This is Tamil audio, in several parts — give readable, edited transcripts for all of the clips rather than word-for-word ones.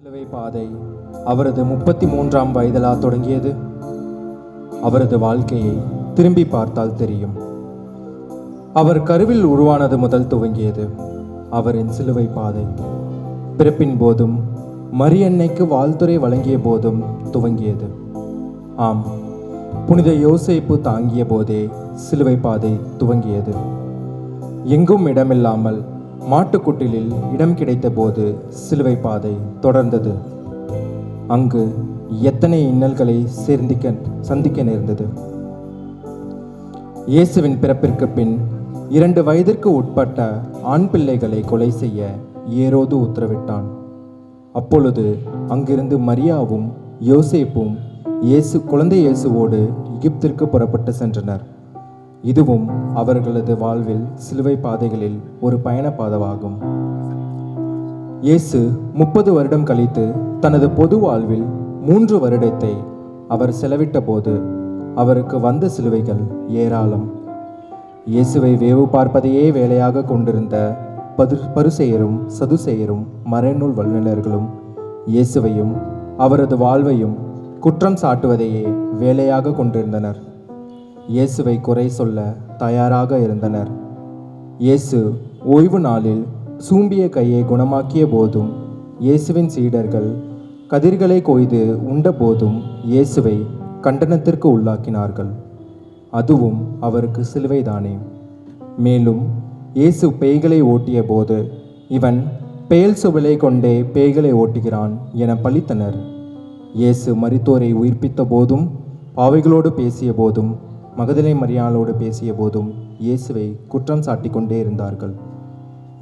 சிலுவை பாதை அவரது 33ஆம் வயதிலா தொடங்கியது. அவரது வாழ்க்கையை திரும்பி பார்த்தால் தெரியும். அவர் கருவில் உருவானது முதல் துவங்கியது அவரின் சிலுவை பாதை. பிறப்பின் போதும் மரியன்னைக்கு வாழ்த்துரை வழங்கிய போதும் துவங்கியது. ஆம், புனித யோசேப்பு தாங்கிய போதே சிலுவை பாதை துவங்கியது. எங்கும் இடமில்லாமல் மாட்டுக்குட்டிலில் இடம் கிடைத்த போது சிலுவை பாதை தொடர்ந்தது. அங்கு எத்தனை இன்னல்களை சந்திக்க நேர்ந்தது. இயேசுவின் பிறப்பிற்கு பின் 2 வயதிற்கு உட்பட்ட ஆண் பிள்ளைகளை கொலை செய்ய ஏரோது உத்தரவிட்டான். அப்பொழுது அங்கிருந்து மரியாவும் யோசேப்பும் குழந்தை இயேசுவோடு எகிப்திற்கு புறப்பட்டு சென்றனர். இதுவும் அவர்களது வாழ்வில் சிலுவை பாதைகளில் ஒரு பயணப்பாதவாகும். இயேசு 30 வருடம் கழித்து தனது பொது வாழ்வில் 3 வருடத்தை அவர் செலவிட்ட போது அவருக்கு வந்த சிலுவைகள் ஏராளம். இயேசுவை வேவு பார்ப்பதையே வேலையாக கொண்டிருந்த பரிசேயரும் சதுசேயரும் மறைநூல் வல்லுநர்களும் இயேசுவையும் அவரது வாழ்வையும் குற்றம் சாட்டுவதையே வேலையாக கொண்டிருந்தனர். இயேசுவை குறை சொல்ல தயாராக இருந்தனர். இயேசு ஓய்வு நாளில் சூம்பிய கையை குணமாக்கிய போதும், இயேசுவின் சீடர்கள் கதிர்களை கொய்து உண்ட போதும் இயேசுவை கண்டனத்திற்கு உள்ளாக்கினார்கள். அதுவும் அவருக்கு சிலுவைதானே. மேலும் இயேசு பேய்களை ஓட்டிய போது, இவன் பெயல் சுவலை கொண்டே பேய்களை ஓட்டுகிறான் என பழித்தனர். இயேசு மரித்தோரை உயிர்ப்பித்த போதும், பாவிகளோடு பேசிய போதும், மகதலேனை மரியாளோடு பேசிய போதும் இயேசுவை குற்றம் சாட்டி கொண்டே இருந்தார்கள்.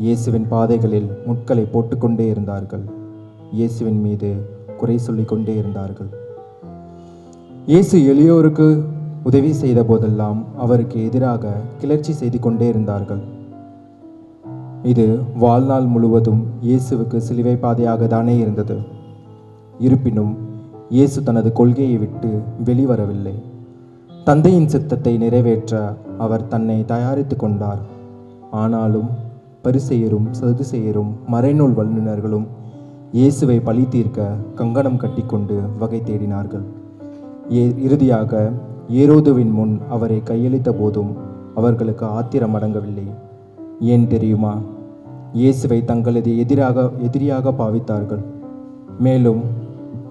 இயேசுவின் பாதைகளில் முட்களை போட்டுக்கொண்டே இருந்தார்கள். இயேசுவின் மீது குறை சொல்லிக் கொண்டே இருந்தார்கள். இயேசு எளியோருக்கு உதவி செய்த போதெல்லாம் அவருக்கு எதிராக கிளர்ச்சி செய்து கொண்டே இருந்தார்கள். இது வாழ்நாள் முழுவதும் இயேசுவுக்கு சிலுவை பாதையாக தானே இருந்தது. இருப்பினும் இயேசு தனது கொள்கையை விட்டு வெளிவரவில்லை. தந்தையின் சித்தத்தை நிறைவேற்ற அவர் தன்னை தயாரித்து கொண்டார். ஆனாலும் பரிசேயரும் சதுசேயரும் மறைநூல் வல்லுநர்களும் இயேசுவை பழி தீர்க்க கங்கணம் கட்டிக்கொண்டு வகை தேடினார்கள். இறுதியாக ஏரோதுவின் முன் அவரை கையளித்த போதும் அவர்களுக்கு ஆத்திரம் அடங்கவில்லை. ஏன் தெரியுமா? இயேசுவை தங்களது எதிரியாக பாவித்தார்கள். மேலும்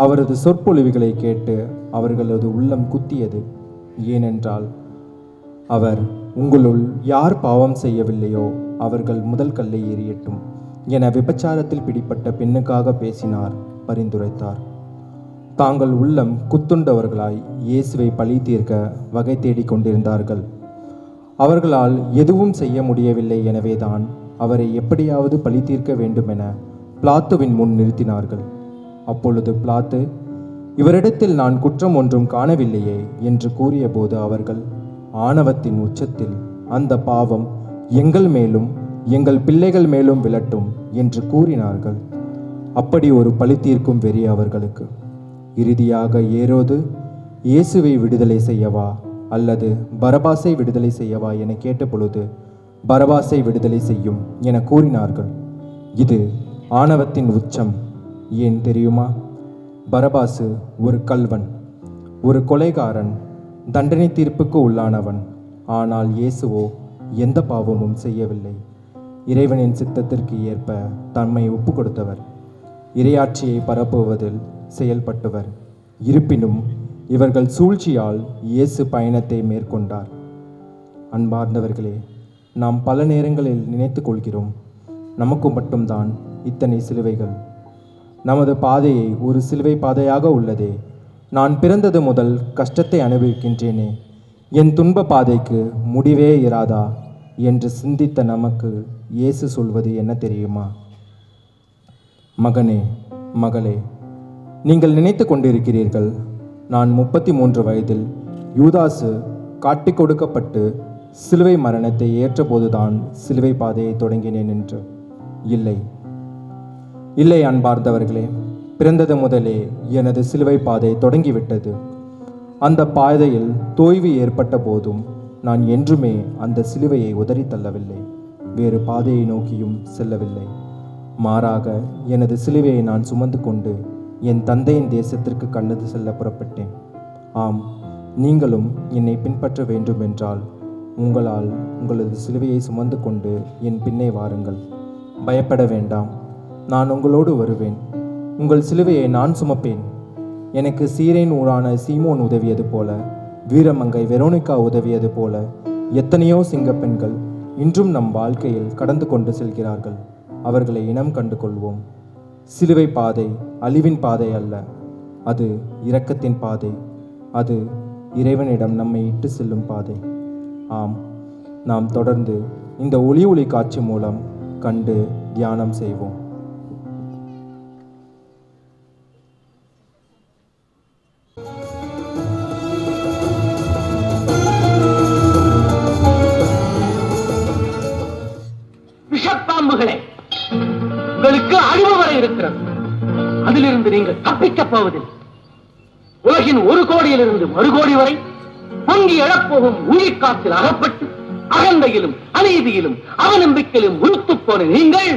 அவரது சொற்பொழிவுகளை கேட்டு அவர்களது உள்ளம் குத்தியது. ஏனென்றால் அவர், உங்களுள் யார் பாவம் செய்யவில்லையோ அவர்கள் முதல் கல்லை எறியட்டும் என விபச்சாரத்தில் பிடிப்பட்ட பெண்ணுக்காக பேசினார், பரிந்துரைத்தார். தாங்கள் உள்ளம் குத்துண்டவர்களாய் இயேசுவை பழி தீர்க்க வகை தேடிக் கொண்டிருந்தார்கள். அவர்களால் எதுவும் செய்ய முடியவில்லை. எனவேதான் அவரை எப்படியாவது பழி தீர்க்க வேண்டுமென பிலாத்துவின் முன் நிறுத்தினார்கள். அப்பொழுது பிலாத்து, இவரிடத்தில் நான் குற்றம் ஒன்றும் காணவில்லையே என்று கூறிய போது அவர்கள், ஆணவத்தின் உச்சத்தில், அந்த பாவம் எங்கள் மேலும் எங்கள் பிள்ளைகள் மேலும் விழட்டும் என்று கூறினார்கள். அப்படி ஒரு பழி தீர்க்கும் வெறி அவர்களுக்கு. இறுதியாக ஏரோது, இயேசுவை விடுதலை செய்யவா அல்லது பரபாசை விடுதலை செய்யவா என கேட்டபொழுது, பரபாசை விடுதலை செய்யும் என கூறினார்கள். இது ஆணவத்தின் உச்சம். ஏன் தெரியுமா? பரபாசு ஒரு கள்வன், ஒரு கொலைகாரன், தண்டனை தீர்ப்புக்கு உள்ளானவன். ஆனால் இயேசுவோ எந்த பாவமும் செய்யவில்லை. இறைவனின் சித்தத்திற்கு ஏற்ப தம்மை ஒப்பு கொடுத்தவர், இறையாட்சியை பரப்புவதில் செயல்பட்டவர். இருப்பினும் இவர்கள் சூழ்ச்சியால் இயேசு பயணத்தை மேற்கொண்டார். அன்பார்ந்தவர்களே, நாம் பல நேரங்களில் நினைத்து கொள்கிறோம், நமக்கு மட்டும்தான் இத்தனை சிலுவைகள். நமது பாதையை ஒரு சிலுவை பாதையாக உள்ளதே. நான் பிறந்தது முதல் கஷ்டத்தை அனுபவிக்கின்றேனே, என் துன்ப பாதைக்கு முடிவே இராதா என்று சிந்தித்த நமக்கு இயேசு சொல்வது என்ன தெரியுமா? மகனே, மகளே, நீங்கள் நினைத்து கொண்டிருக்கிறீர்கள், நான் 33 வயதில் யூதாசு காட்டிக் கொடுக்கப்பட்டு சிலுவை மரணத்தை ஏற்றபோதுதான் சிலுவை பாதையை தொடங்கினேன் என்று. இல்லை, இல்லை அன்பார்ந்தவர்களே, பிறந்தது முதலே எனது சிலுவை பாதை தொடங்கிவிட்டது. அந்த பாதையில் தோய்வு ஏற்பட்ட போதும் நான் என்றுமே அந்த சிலுவையை உதறி தள்ளவில்லை. வேறு பாதையை நோக்கியும் செல்லவில்லை. மாறாக எனது சிலுவையை நான் சுமந்து கொண்டு என் தந்தையின் தேசத்திற்கு கடந்து செல்ல புறப்பட்டேன். ஆம், நீங்களும் என்னை பின்பற்ற வேண்டுமென்றால் உங்களால் உங்களது சிலுவையை சுமந்து கொண்டு என் பின்னே வாருங்கள். பயப்பட வேண்டாம், நான் உங்களோடு வருவேன். உங்கள் சிலுவையை நான் சுமப்பேன். எனக்கு சீரேன் ஊரான சீமோன் உதவியது போல, வீரமங்கை வெரோனிகா உதவியது போல எத்தனையோ சிங்கப்பெண்கள் இன்றும் நம் வாழ்க்கையில் கடந்து கொண்டு செல்கிறார்கள். அவர்களை இனம் கண்டு கொள்வோம். சிலுவை பாதை அழிவின் பாதை அல்ல, அது இரக்கத்தின் பாதை. அது இறைவனிடம் நம்மை இட்டு செல்லும் பாதை. ஆம், நாம் தொடர்ந்து இந்த ஒளி காட்சி மூலம் கண்டு தியானம் செய்வோம். விஷப்பாம்புகளே, உங்களுக்கு அழிவு வர இருக்கிறது. அதிலிருந்து நீங்கள் தப்பிக்கப் போவதில்லை. உலகின் ஒரு கோடியிலிருந்து மறு கோடி வரை பொங்கி எழப்போகும் உயிர்காற்றில் அகப்பட்டு அகந்தையிலும் அநீதியிலும் அவநம்பிக்கையிலும் உறுத்து போன நீங்கள்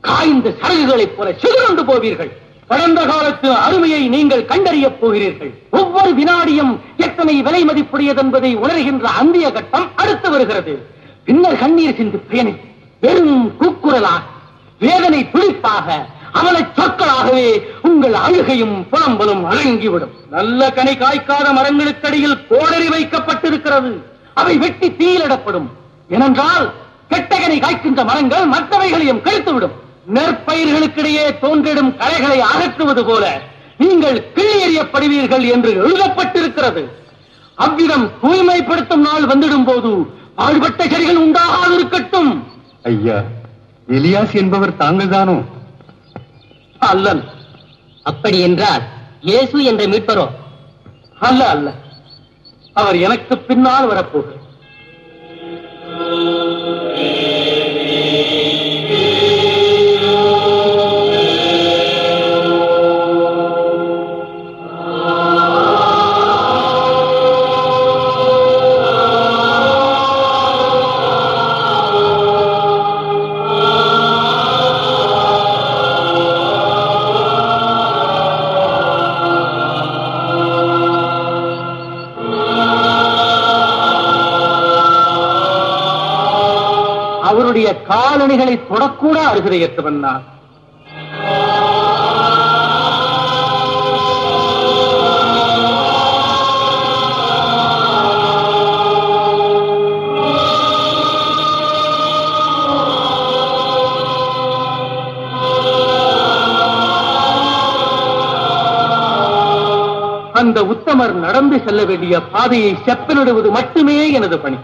காய்ந்த சரகுகளைப் போல சிதறண்டு போவீர்கள். கடந்த காலத்து அருமையை நீங்கள் கண்டறியப் போகிறீர்கள். ஒவ்வொரு வினாடியும் எத்தனை விலை மதிப்புடையது என்பதை உணர்கின்ற அந்திய கட்டம் அடுத்து வருகிறது. பின்னர் கண்ணீர் சிந்து பயணி வெறும் கூக்குரலாக, வேதனை துடிப்பாக, அவனை சொற்களாகவே உங்கள் அழுகையும் புலம்பலும் அடங்கிவிடும். நல்ல கனி காய்க்காத மரங்களுக்கடியில் கோடரி வைக்கப்பட்டிருக்கிறது. அவை வெட்டி தீயிலிடப்படும். ஏனென்றால் கெட்ட கனி காய்க்கின்ற மரங்கள் மற்றவைகளையும் கழித்துவிடும். நெற்பயிர்களுக்கிடையே தோன்றிடும் களைகளை அகற்றுவது போல நீங்கள் கிள்ளி எறியப்படுவீர்கள் என்று எழுதப்பட்டிருக்கிறது. அவ்விதம் தூய்மைப்படுத்தும் நாள் வந்துடும் போது பாழ்பட்ட செடிகள் உண்டாகாதிருக்கட்டும். ஐயா, எலியாஸ் என்பவர் தாங்கள் தானோ? அல்லன். அப்படி என்றால் இயேசு என்ற மீட்பரோ? அல்ல அல்ல, அவர் எனக்கு பின்னால் வரப்போகிறார். அவருடைய காலணிகளை தொடக்கூட அருகதையற்றவன் நான். அந்த உத்தமர் நடந்து செல்ல வேண்டிய பாதையை செப்பனிடுவது மட்டுமே எனது பணி.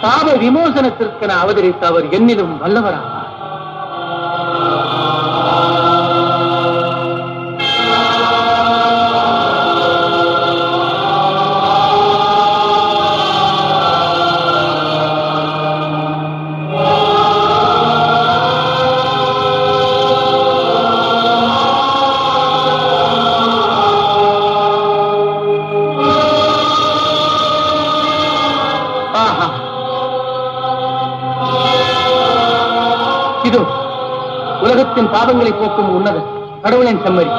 பாவ விமோசனத்திற்கென அவதரித்த அவர் என்னிலும் வல்லவராக. இதோ உலகத்தின் பாவங்களை போக்கும் உன்னத கடவுளின் செம்மறி.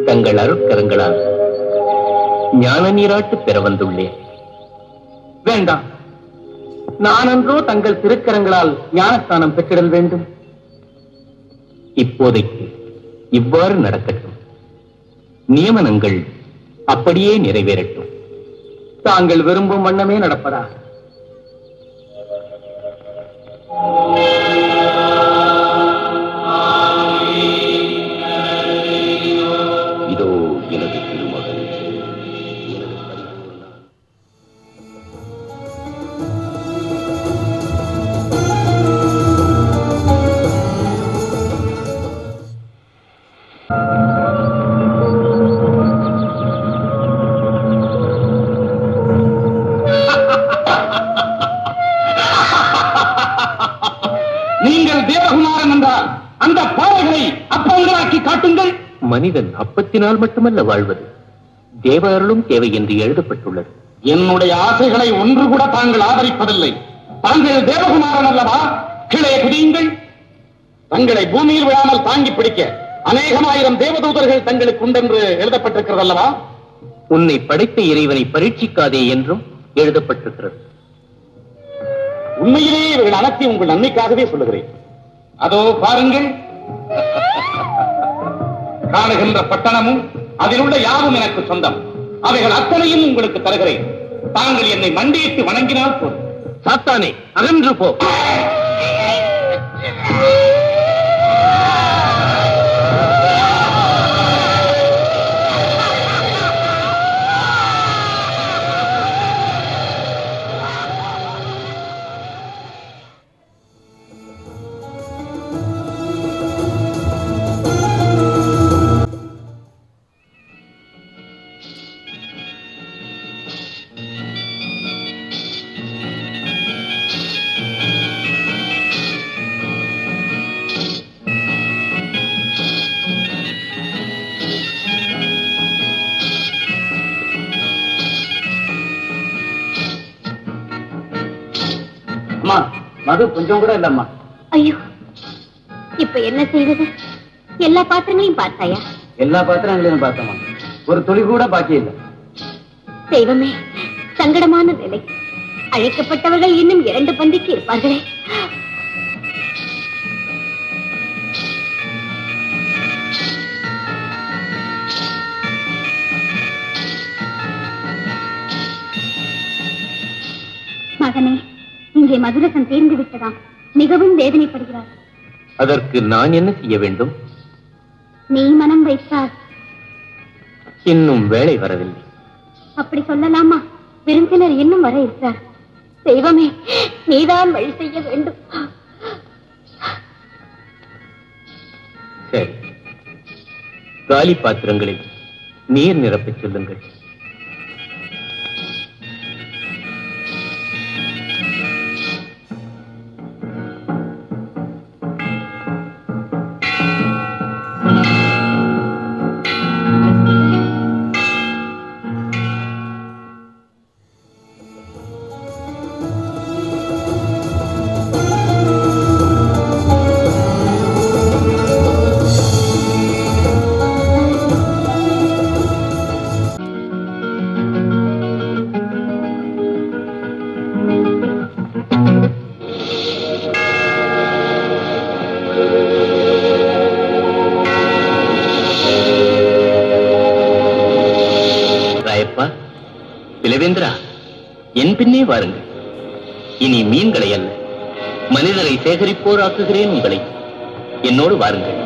தங்கள் அருட்கரங்களால் ஞான நீராட்டு பெற வந்துள்ளேன். வேண்டாம், நானன்றோ தங்கள் திருக்கரங்களால் ஞானஸ்தானம் பெற்றிடல் வேண்டும். இப்போதைக்கு இவ்வாறு நடக்கட்டும். நியமனங்கள் அப்படியே நிறைவேறட்டும். தாங்கள் விரும்பும் வண்ணமே நடப்பதா? இதோ எனது திருமகன். மனிதன் அப்பத்தினால் மட்டுமல்ல வாழ்வது, தேவ அருளும் தேவை என்று எழுதப்பட்டுள்ளது. என்னுடைய ஆசைகளை ஒன்று கூட தாங்கள் ஆதரிப்பதில்லை. தாங்கள் தேவகுமாரன் அல்லவா? கீழே குதியுங்கள். தங்களை பூமியில் விழாமல் தாங்கி பிடிக்க அநேகமாயிரம் தேவதூதர்கள் தங்களுக்கு உண்டென்று எழுதப்பட்டிருக்கிறது அல்லவா? உன்னை படைத்த இறைவனை பரீட்சிக்காதே என்றும் எழுதப்பட்டிருக்கிறது. உண்மையிலேயே இவர்கள் அனைத்தையும் உங்கள் நன்மைக்காகவே சொல்லுகிறேன். அதோ பாருங்கள், காணுகின்ற பட்டணமும் அதில் உள்ள யாவும் எனக்கு சொந்தம். அவைகள் அத்தனையும் உங்களுக்கு தருகிறேன். தாங்கள் என்னை மண்டியிட்டு வணங்கினால் போதும். சாத்தானே, அகன்று போ. அம்மா, மது கொஞ்சம் கூட இல்லம்மா. ஐயோ, இப்ப என்ன செய்வது? எல்லா பாத்திரங்களையும் பார்த்தாயா? எல்லா பாத்திரங்களையும் பார்த்தம்மா, ஒரு துளி கூட பாக்கி இல்லை. தெய்வமே, சங்கடமான நிலை. அழைக்கப்பட்டவர்கள் இன்னும் 2 பந்திக்கு இருப்பார்களே. மகனே, இங்கே மதுரசம் தீர்ந்து விட்டதாம். மிகவும் வேதனைப்படுகிறார். அதற்கு நான் என்ன செய்ய வேண்டும்? நீ மனம் வைத்தால். இன்னும் வேலை வரவில்லை. அப்படி சொல்லலாமா? விருந்தினர் இன்னும் வர இருக்கிறார். தெய்வமே, நீதான் வழி செய்ய வேண்டும். சரி, காலி பாத்திரங்களில் நீர் நிரப்பச் சொல்லுங்கள். பிலவேந்திரா, என் பின்னே வாருங்கள். இனி மீன்களை அல்ல, மனிதரை சேகரிப்போர் ஆக்குகிறேன் உங்களை. என்னோடு வாருங்கள்.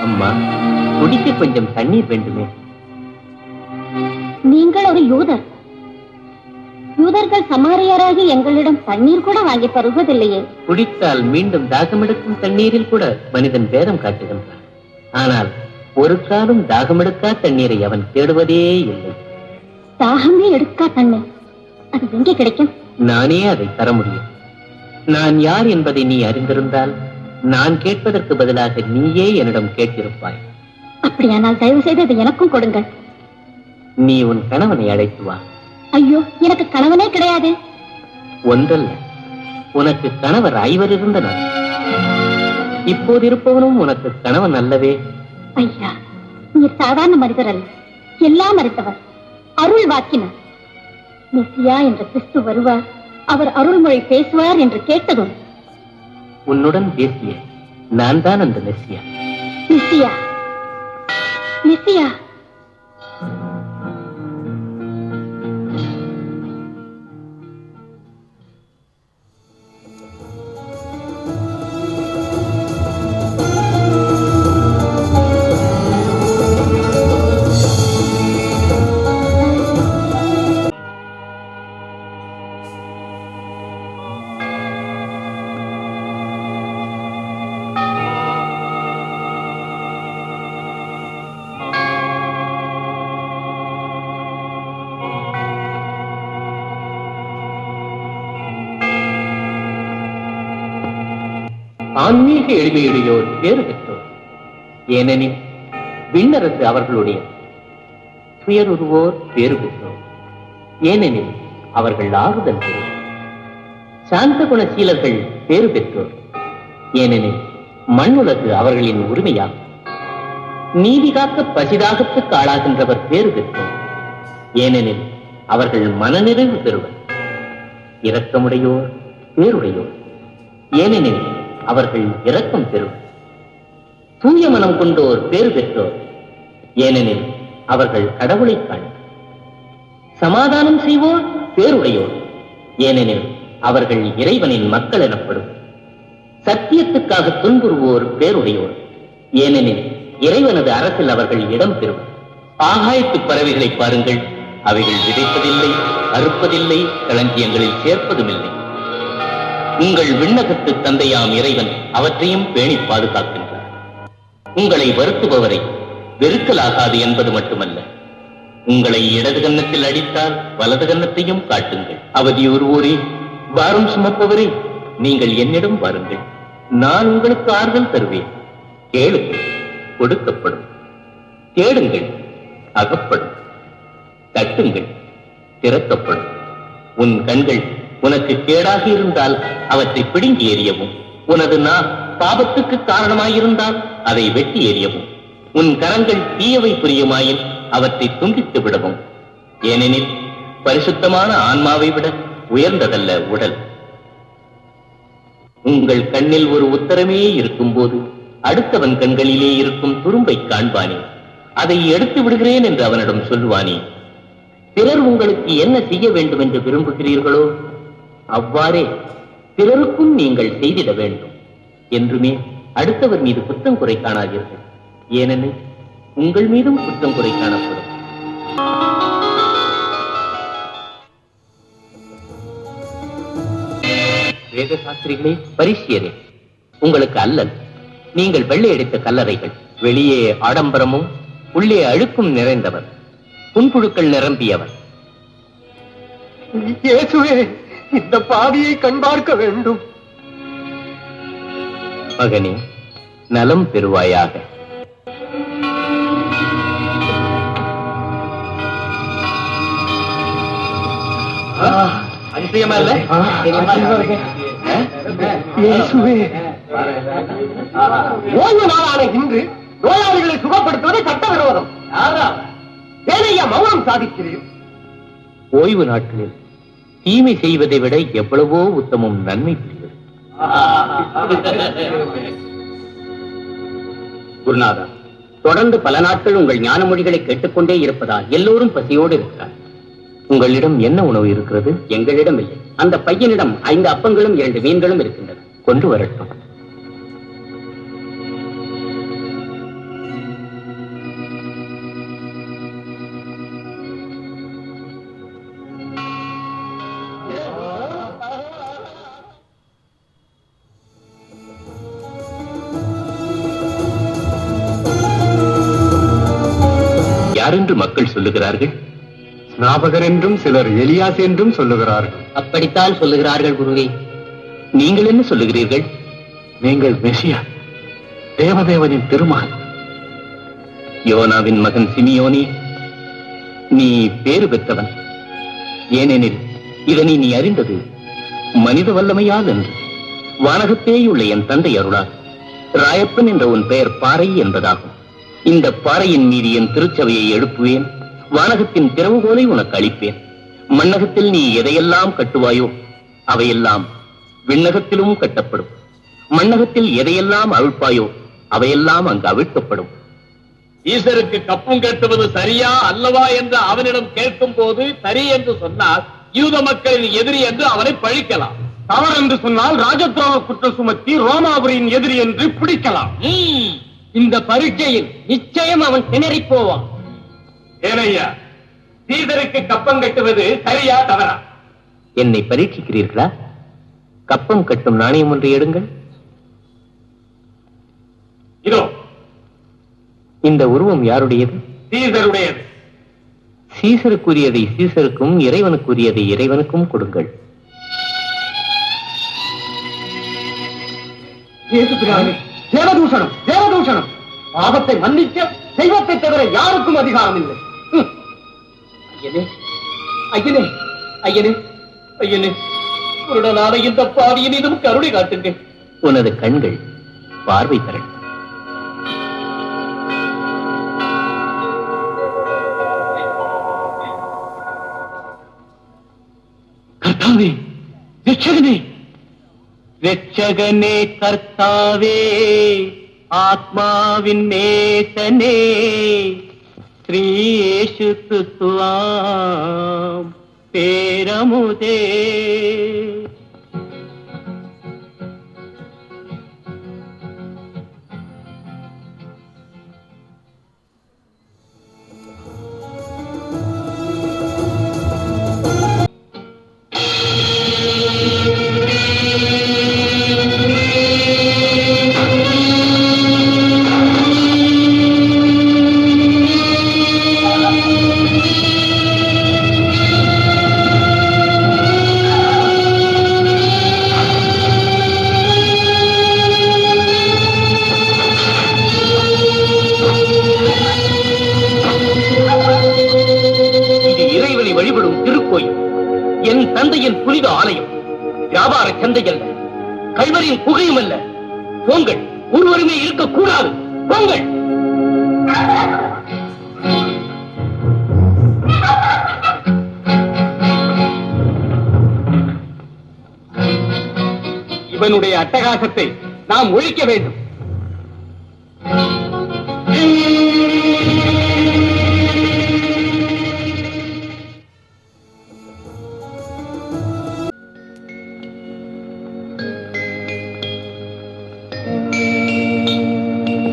அம்மா, குடிக்க கொஞ்சம் தண்ணீர் வேண்டுமே. நீங்கள் ஒரு யூதர். யூதர்கள் சமாரியராகி எங்களிடம் தண்ணீர் கூட வாங்கி பருவதில்லையே. குடித்தால் மீண்டும் தாகமெடுக்கும் தண்ணீரில் கூட மனிதன் பேதம் காட்டுகின்றான். ஆனால் ஒரு காலம் தாகமெடுக்கா தண்ணீரை அவன் தேடுவதே இல்லை. தாகமே எடுக்கா தண்ணீர் அது எங்கே கிடைக்கும்? நானே அதை தர முடியும். நான் யார் என்பதை நீ அறிந்திருந்தால் நான் கேட்பதற்கு பதிலாக நீயே என்னிடம் கேட்டிருப்பாய். அப்படியானால் தயவு செய்து அதை எனக்கும் கொடுங்கள். நீ உன் கணவனை அழைத்து வா. ஐயோ, எனக்கு கணவனே கிடையாது. ஒன்றல்ல, உனக்கு கணவர் 5 இருந்தனர். இப்போது இருப்பவனும் உனக்கு கணவன் அல்லவே. ஐயா, நீர் சாதாரண மனிதர் அல்ல, எல்லாம் அறிந்தவர், அருள் வாக்கினர். மெசியா என்ற கிறிஸ்து வருவார், அவர் அருள்மொழி பேசுவார் என்று கேட்டதும் உன்னுடன் பேசிய நான் தான் அந்த மெசியா. மெசியா, மெசியா. ஆன்மீக எளிமையுடையோர் பேறு பெற்றோர். ஏனெனில் விண்ணரசு அவர்களுடைய. துயருருவோர் பேறு பெற்றோர். ஏனெனில் அவர்கள் ஆறுதல் பெறுவர். சாந்த குணசீலர்கள் பேறு பெற்றோர். ஏனெனில் மண்ணுலகு அவர்களின் உரிமையாகும். நீதி காக்க பசிதாகத்துக்கு ஆளாகின்றவர் பேறு பெற்றோர். ஏனெனில் அவர்கள் மனநிறைவு பெறுவர். இரக்கமுடையோர் பேருடையோர். ஏனெனில் அவர்கள் இரக்கம் பெறுவர். தூய மனம் கொண்டோர் பேறு பெற்றோர். ஏனெனில் அவர்கள் கடவுளை காண்பர். சமாதானம் செய்வோர் பேருடையோர். ஏனெனில் அவர்கள் இறைவனின் மக்கள் எனப்படும். சத்தியத்துக்காக துன்புறுவோர் பேருடையோர். ஏனெனில் இறைவனது அரசில் அவர்கள் இடம் பெறுவர். ஆகாயத்து பறவைகளை பாருங்கள், அவைகள் விதைப்பதில்லை, அறுப்பதில்லை, களஞ்சியங்களில் சேர்ப்பதுமில்லை. உங்கள் விண்ணகத்து தந்தையாம் இறைவன் அவற்றையும் பேணி பாதுகாக்கின்றார். உங்களை வருத்துபவரை வெறுக்கலாகாது என்பது மட்டுமல்ல, உங்களை இடது கன்னத்தில் அடித்தால் வலது கன்னத்தையும் காட்டுங்கள். அவதியுறுவோரே, பாரம் சுமப்பவரே, நீங்கள் என்னிடம் வாருங்கள், நான் உங்களுக்கு ஆறுதல் தருவேன். கேளுங்கள், கொடுக்கப்படும். தேடுங்கள், அகப்படும். தட்டுங்கள், திறக்கப்படும். உன் கண்கள் உனக்கு கேடாக இருந்தால் அவற்றை பிடுங்கி எறியவும், உனது நாள் பாபத்துக்கு காரணமாயிருந்தால் அதை வெட்டி எறியவும், உன் கரங்கள் தீயவை புரியுமாயின் அவற்றை துண்டித்து விடவும். ஏனெனில் பரிசுத்தமான ஆன்மாவை விட உயர்ந்ததல்ல உடல். உங்கள் கண்ணில் ஒரு உத்தரமே இருக்கும் போது அடுத்தவன் கண்களிலே இருக்கும் துரும்பை காண்பானே, அதை எடுத்து விடுகிறேன் என்று அவனிடம் சொல்லுவானே. பிறர் உங்களுக்கு என்ன செய்ய வேண்டும் என்று விரும்புகிறீர்களோ அவ்வாறே பிறருக்கும் நீங்கள் செய்திட வேண்டும். என்றுமே அடுத்தவர் மீது குற்றம் குறை காணாதீர்கள், ஏனெனில் உங்கள் மீதும் குற்றம் குறை காணப்படும். வேத சாஸ்திரிகளே, பரிசியரே, உங்களுக்கு அல்லல். நீங்கள் வெள்ளையடித்த கல்லறைகள், வெளியே ஆடம்பரமும் உள்ளே அழுக்கும் நிறைந்தவர், புன்புழுக்கள் நிரம்பியவர். இயேசுவே, இந்த பாவியை கண் பார்க்க வேண்டும். மகனே, நலம் பெறுவாயாக. அதிசயமா இல்ல? இயேசுவே, ஓய்வு நாளான இன்று நோயாளிகளை சுகப்படுத்துவது சட்டவிரோதம். ஏனையா மௌனம் சாதிக்கிறீர்? ஓய்வு நாட்களில் தீமை செய்வதை விட எவ்வளவோ உத்தமம் நன்மை புரிவது. குருநாதா, தொடர்ந்து பல நாட்கள் உங்கள் ஞான மொழிகளை கேட்டுக்கொண்டே இருப்பதால் எல்லோரும் பசியோடு இருக்கிறார். உங்களிடம் என்ன உணவு இருக்கிறது? எங்களிடம் இல்லை. அந்த பையனிடம் 5 அப்பங்களும் 2 மீன்களும் இருக்கின்றன. கொண்டு வரட்டும். யார் என்று மக்கள் சொல்லுகிறார்கள்? ஸ்நாபகர் என்றும் சிலர் எலியாஸ் என்றும் சொல்லுகிறார்கள். அப்படித்தான் சொல்லுகிறார்கள் குருவே. நீங்கள் என்ன சொல்லுகிறீர்கள்? நீங்கள் மெசியா, தேவதேவனின் திருமகன். யோனாவின் மகன் சிமியோனே, நீ பேறு பெற்றவன். ஏனெனில் இதனை நீ அறிந்தது மனித வல்லமையால் என்று. வானகத்தேயுள்ள என் தந்தை அருளால் ராயப்பன் என்ற உன் பெயர் பாறை என்பதாகும். இந்த பாறையின் மீது என் திருச்சபையை எழுப்புவேன். வானகத்தின் திறவுகோலை உனக்கு அளிப்பேன். மண்ணகத்தில் நீ எதையெல்லாம் கட்டுவாயோ அவையெல்லாம் விண்ணகத்திலும் கட்டப்படும். மண்ணகத்தில் எதையெல்லாம் அவிழ்ப்பாயோ அவையெல்லாம் அங்கு அவிழ்க்கப்படும். ஈசருக்கு கப்பம் கட்டுவது சரியா அல்லவா என்று அவனிடம் கேட்கும் போது சரி என்று சொன்னால் யூத மக்களின் எதிரி என்று அவனை பழிக்கலாம். தவறு என்று சொன்னால் ராஜத்ரோக குற்றம் சுமத்தி ரோமாபுரியின் எதிரி என்று பிடிக்கலாம். இந்த பரீட்சையில் நிச்சயம் அவன் திணறி போவான். ஏனையா, சீசருக்கு கப்பம் கட்டுவது சரியா தவறா? என்னை பரீட்சிக்கிறீர்களா? கப்பம் கட்டும் நாணயம் ஒன்றை எடுங்கள். இதோ. இந்த உருவம் யாருடையது? சீசருடையது. சீசருக்குரியதை சீசருக்கும் இறைவனுக்குரியதை இறைவனுக்கும் கொடுங்கள். ஏசுகிறானே, தேவதூஷணம் தேவதூஷணம். பாவத்தை மன்னிக்க தெய்வத்தை தவிர யாருக்கும் அதிகாரம் இல்லை. ஐயனே ஐயனே ஐயனே ஐயனே, குருடனான இந்த பாவியின் மீதும் கருணை காட்டுங்கள். உனது கண்கள் பார்வை தரட்டும். கர்த்தாவே, ரட்சகனே, ரட்சகனே, கர்த்தாவே, ஆத்மாவின் நேசனே, ஸ்ரீ இயேசு கிறிஸ்துவாம் பேரமுதே. வழிபடும் திருக்கோயில், என் தந்தையின் புனித ஆலயம், வியாபார சந்தை அல்ல, கல்வரின் புகையும் அல்ல. போங்கள், ஒருவருமே இருக்கக்கூடாது. போங்கள். இவனுடைய அட்டகாசத்தை நாம் ஒழிக்க வேண்டும்.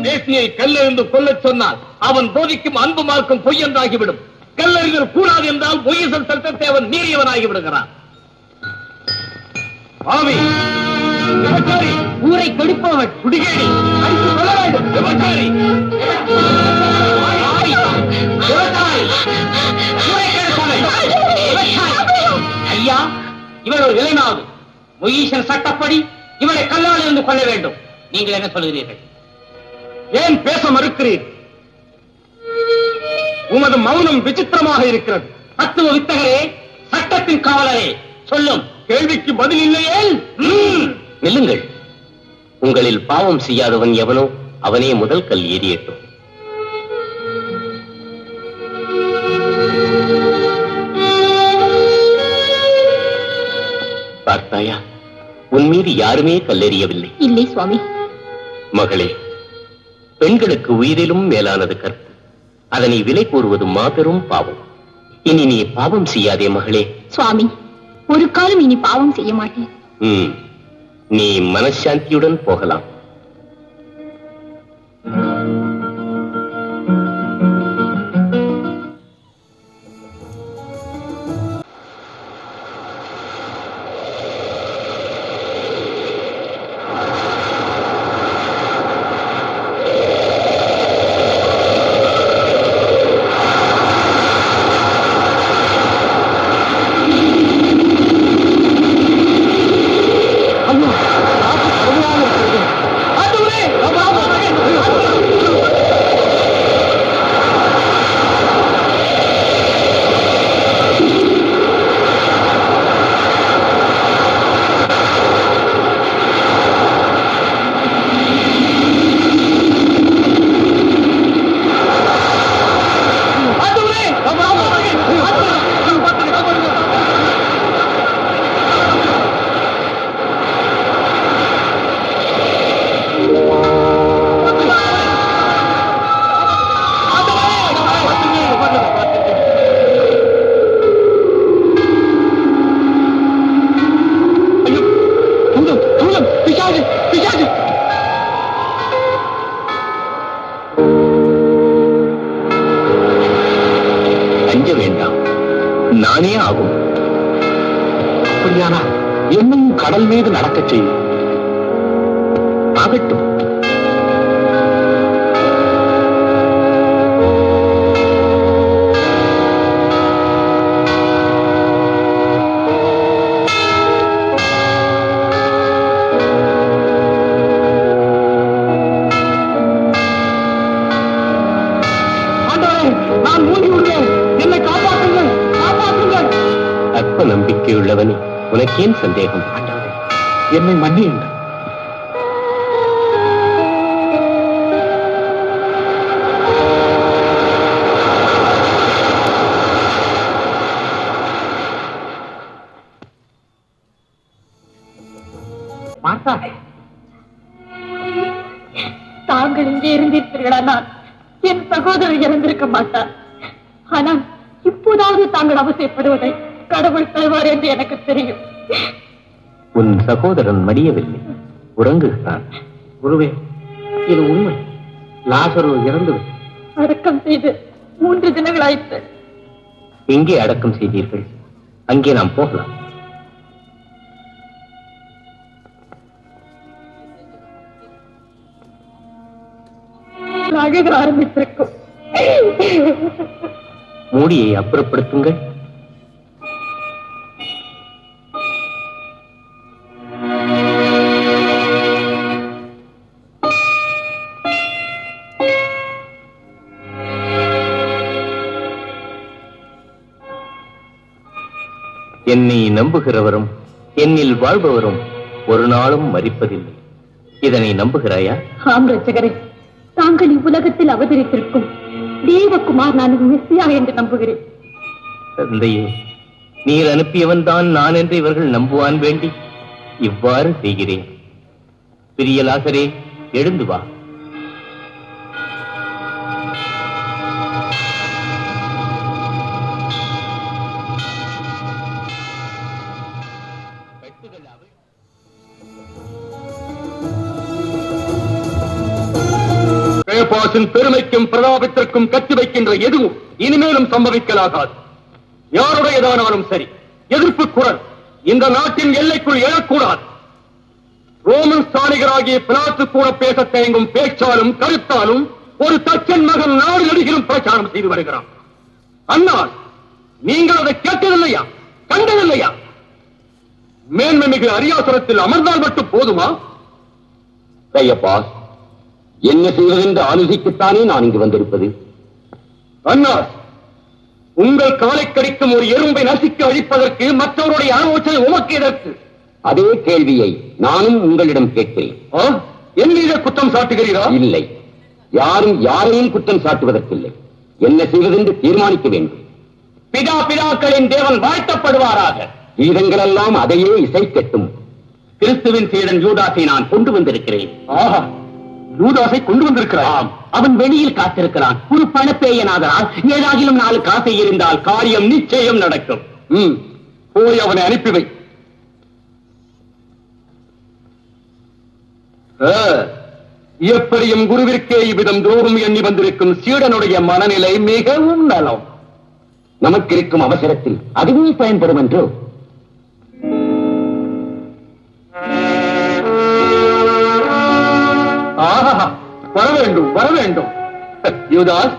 தேசியை கல்லெறிந்து கொல்லச் சொன்னால் அவன் போதிக்கும் அன்பு மார்க்கும் பொய்யென்றாகிவிடும். கல்லறிதல் கூடாது என்றால் பொய்யசல் சட்டத்தை அவன் மீறியவனாகி விடுகிறான். ஆவி, விபச்சாரி, ஊரை கெடுப்பவன், குடிகேடி, அடித்து கொள்ள வேண்டும். விபச்சாரி, ஐயா, இவர் ஒரு விலைமாவது. மொயீசன் சட்டப்படி இவரை கல்லால் இருந்து கொள்ள வேண்டும். நீங்கள் என்ன சொல்கிறீர்கள்? ஏன் பேச மறுக்கிறீர்? உமது மௌனம் விசித்திரமாக இருக்கிறது. தத்துவ வித்தகரே, சட்டத்தின் காவலரே, சொல்லும் கேள்விக்கு பதில் இல்லையே. நில்லுங்கள். உங்களில் பாவம் செய்யாதவன் எவனோ அவனே முதல் கல் ஏறியட்டும். பார்த்தாயா, உன் மீது யாருமே கல்லெறியவில்லை. இல்லை சுவாமி. மகளே, பெண்களுக்கு உயிரிலும் மேலானது கற்பு. அதனை விலை கூறுவது மாபெரும் பாவம். இனி நீ பாவம் செய்யாதே மகளே. சுவாமி, ஒரு காலம் இனி பாவம் செய்ய மாட்டேன். நீ மனசாந்தியுடன் போகலாம். அஞ்ச வேண்டாம், நானே ஆகும். அப்படியானால் என்னும் கடல் மீது நடக்கச் செய்யும். ஆகட்டும். நான் மூழ்கி உள்ளேன். என்னை காப்பாற்றுங்கள், காப்பாற்றுங்கள். அற்ப நம்பிக்கையுள்ளவனே, உனக்கேன் சந்தேகம்? என்னை மன்னியுங்கள். மார்த்தா, தாங்கள் இங்கே இருந்திருப்பீர்களானால் என் சகோதரர் இறந்திருக்க மாட்டார். ஆனால் இப்போதாவது தாங்கள் அவசியப்படுவதை கடவுள் தருவார் என்று எனக்கு தெரியும். உன் சகோதரன் மடியவில்லை, உறங்குகிறான். குருவே, இது உண்மை. லாசரு இறந்து அடக்கம் செய்து 3 தினங்களாயிற்று. எங்கே அடக்கம் செய்தீர்கள்? அங்கே நாம் போகலாம். அழுக ஆரம்பித்திருக்கும். மூடியை அப்புறப்படுத்துங்கள். என்னை நம்புகிறவரும் என்னில் வாழ்பவரும் ஒரு நாளும் மரிப்பதில்லை. இதனை நம்புகிறாயா? ஆம் ரட்சகரே, தாங்கள் இவ்வுலகத்தில் அவதரித்திருக்கும் தேவகுமார் நான் மெஸ்ஸியா என்று நம்புகிறேன். தந்தையே, நீர் அனுப்பியவன் தான் நான் என்று இவர்கள் நம்புவான் வேண்டி இவ்வாறு செய்கிறேன். பிரிய லாசரே, எழுந்து வா. கேபாசின் பெருமைக்கும் பிரதாபத்திற்கும் கட்டி வைக்கின்ற எதுவும் இனிமேலும் சம்பவிக்கலாகாது. யாருடையதானாலும் சரி, எதிர்ப்பு குரல் இந்த நாட்டின் எல்லைக்குள் எழக்கூடாது. ரோமன் ஸ்தானிகராகிய பிலாத்து கூட பேச தயங்கும் பேச்சாலும் கருத்தாலும் ஒரு தச்சன் மகன் நாடு நடிகளும் பிரச்சாரம் செய்து வருகிறான். அன்னால் நீங்கள் அதை கேட்டதில்லையா, கண்டதில்லையா? மேன்மை மிகு அரியாசனத்தில் அமர்ந்தால் மட்டும் போதுமா? கையப்பா, என்ன செய்வதென்று ஆலோசிக்கத்தானே நான் இங்கு வந்திருப்பது. அண்ணா, உங்கள் காலை கடிக்கும் ஒரு எறும்பை நசுக்கி அழிப்பதற்கு மற்றவருடைய ஆலோசனை உமக்கு எதற்கு? அதே கேள்வியை நானும் உங்களிடம் கேட்கிறேன். என் மீது குற்றம் சாட்டுகிறீரா? இல்லை, யாரும் யாரையும் குற்றம் சாட்டுவதற்கில்லை. என்ன செய்வதென்று தீர்மானிக்க வேண்டும். பிதா பிதாக்களின் தேவன் வாழ்த்தப்படுவாராக. கீதங்கள் எல்லாம் அதையே இசைக்கட்டும். கிறிஸ்துவின் சீடன் யூதாசை நான் கொண்டு வந்திருக்கிறேன். ஆஹா, யூதாசை கொண்டு வந்திருக்கிறான். அவன் வெளியில் காத்திருக்கிறான். ஒரு பணப்பேயனாதலால் ஏதாகிலும் 4 காசை இருந்தால் காரியம் நிச்சயம் நடக்கும். போய் அவனை அனுப்பி வை. எப்படியும் குருவிற்கே இவ்விதம் துரோகம் எண்ணி வந்திருக்கும் சீடனுடைய மனநிலை மிகவும் நலம். நமக்கு இருக்கும் அவசரத்தில் அதுவே பயன்படும் என்றோ. வர வேண்டும், வர வேண்டும். யூதாஸ்,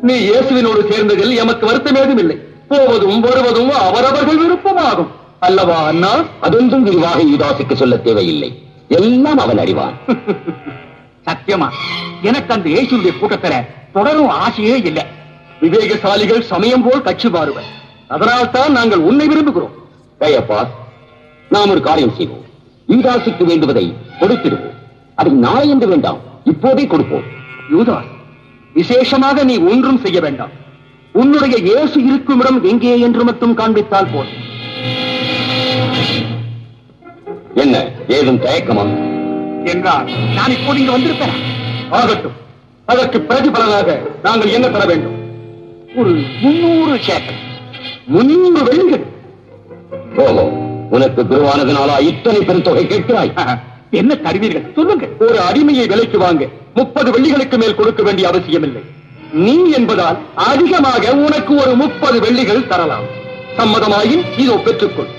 நீ இயேசுவினோடு சேர்ந்ததில் எமக்கு வருத்தம் ஏதும் இல்லை. போவதும் வருவதும் அவரவர்கள் விருப்பமாகும் அல்லவா அண்ணா? அதொன்றும் விரிவாக யூதாசுக்கு சொல்ல தேவையில்லை, எல்லாம் அவன் அறிவான். சத்தியமா எனக்கு அந்த இயேசுடைய கூட்டத்தில் தொடரும் ஆசையே இல்லை. விவேகசாலிகள் சமயம் போல் கட்சி மாறுவர். அதனால் தான் நாங்கள் உன்னை விரும்புகிறோம். கையப்பா, நாம் ஒரு காரியம் செய்வோம். யூதாசுக்கு வேண்டுவதை கொடுத்திடுவோம். அதை நாளை என்று வேண்டாம், இப்போதே கொடுப்போம். யூதாஸ், விசேஷமாக நீ ஒன்றும் செய்ய வேண்டாம். உன்னுடைய இயேசு இருக்கும் இடம் எங்கே என்று மட்டும் காண்பித்தால் போதும். என்ன ஏதும் தயக்கமா என்றால் நான் இப்போது இங்கு வந்திருப்பேன். ஆகட்டும், அதற்கு பிரதிபலனாக நாங்கள் என்ன தர வேண்டும்? ஒரு 300 சேக்கல். 300 வெள்ளிகள். ஓஹோ, உனக்கு குருவானதுனாலா இத்தனை பெருந்தொகை கேட்கிறாய்? என்ன தருவீர்கள் சொல்லுங்கள். ஒரு அடிமையை விலைக்கு வாங்க 30 வெள்ளிகளுக்கு மேல் கொடுக்க வேண்டிய அவசியமில்லை. நீ என்பதால் அதிகமாக உனக்கு ஒரு 30 வெள்ளிகள் தரலாம். சம்மதமாயின் இதோ பெற்றுக்கொள்.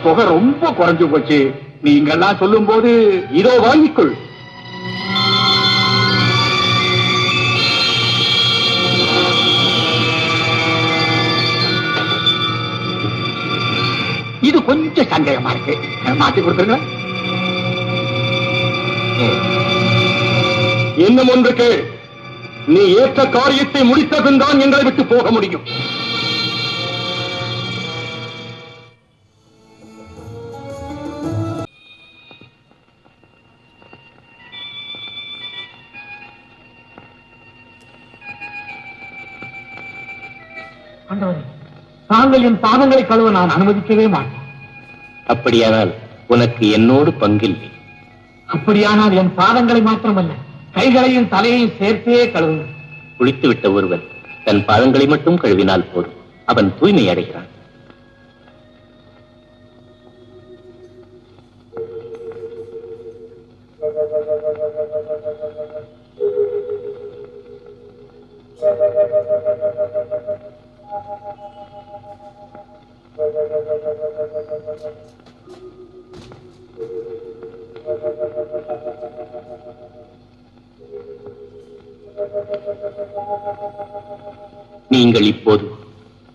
தொகை ரொம்ப குறைஞ்சு போச்சு. நீங்கெல்லாம் சொல்லும் போது இதோ வாங்கிக்கொள். இது கொஞ்சம் சந்தேகமா இருக்கு. மாத்தி கொடுத்துருங்க. இன்னும் ஒன்று கேள். நீ ஏற்ற காரியத்தை முடித்த பின் தான் எங்களை விட்டு போக முடியும். தாங்கள் என் பாதங்களை கழுவ நான் அனுமதிக்கவே மாட்டேன். அப்படியானால் உனக்கு என்னோடு பங்கில்லை. அப்படியானால் என் பாதங்களை மாத்திரமல்ல, கைகளையும் தலையையும் சேர்த்தே கழுவுங்கள். குளித்துவிட்ட ஒருவன் தன் பாதங்களை மட்டும் கழுவினால் போதும், அவன் தூய்மை அடைகிறான். நீங்கள் இப்போது